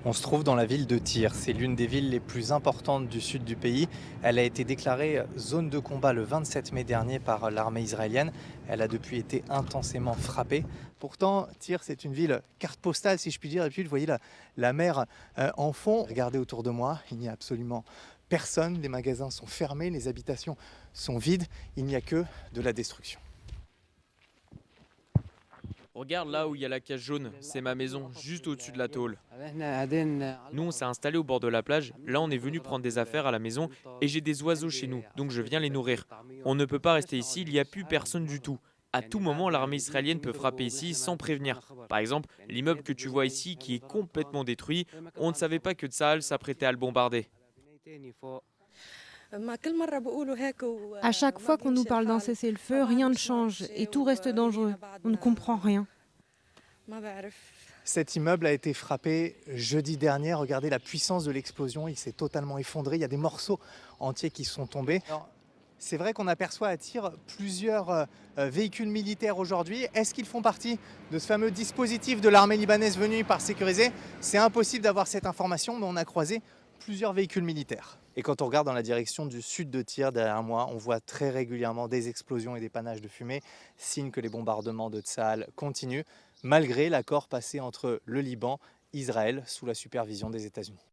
On se trouve dans la ville de Tyr. C'est l'une des villes les plus importantes du sud du pays. Elle a été déclarée zone de combat le 27 mai dernier par l'armée israélienne. Elle a depuis été intensément frappée. Pourtant, Tyr, c'est une ville carte postale, si je puis dire. Et puis, vous voyez la mer en fond. Regardez autour de moi, il n'y a absolument personne. Les magasins sont fermés, les habitations sont vides. Il n'y a que de la destruction. Regarde là où il y a la cage jaune, c'est ma maison, juste au-dessus de la tôle. Nous, on s'est installé au bord de la plage. Là, on est venu prendre des affaires à la maison et j'ai des oiseaux chez nous, donc je viens les nourrir. On ne peut pas rester ici, il n'y a plus personne du tout. À tout moment, l'armée israélienne peut frapper ici sans prévenir. Par exemple, l'immeuble que tu vois ici qui est complètement détruit, on ne savait pas que Tsahal s'apprêtait à le bombarder. À chaque fois qu'on nous parle d'un cessez-le-feu, rien ne change et tout reste dangereux. On ne comprend rien. Cet immeuble a été frappé jeudi dernier. Regardez la puissance de l'explosion. Il s'est totalement effondré. Il y a des morceaux entiers qui sont tombés. Alors, c'est vrai qu'on aperçoit à Tyr plusieurs véhicules militaires aujourd'hui. Est-ce qu'ils font partie de ce fameux dispositif de l'armée libanaise venue par sécuriser? C'est impossible d'avoir cette information, mais on a croisé plusieurs véhicules militaires. Et quand on regarde dans la direction du sud de Tyr, derrière moi, on voit très régulièrement des explosions et des panaches de fumée, signe que les bombardements de Tsahal continuent, malgré l'accord passé entre le Liban et Israël sous la supervision des États-Unis.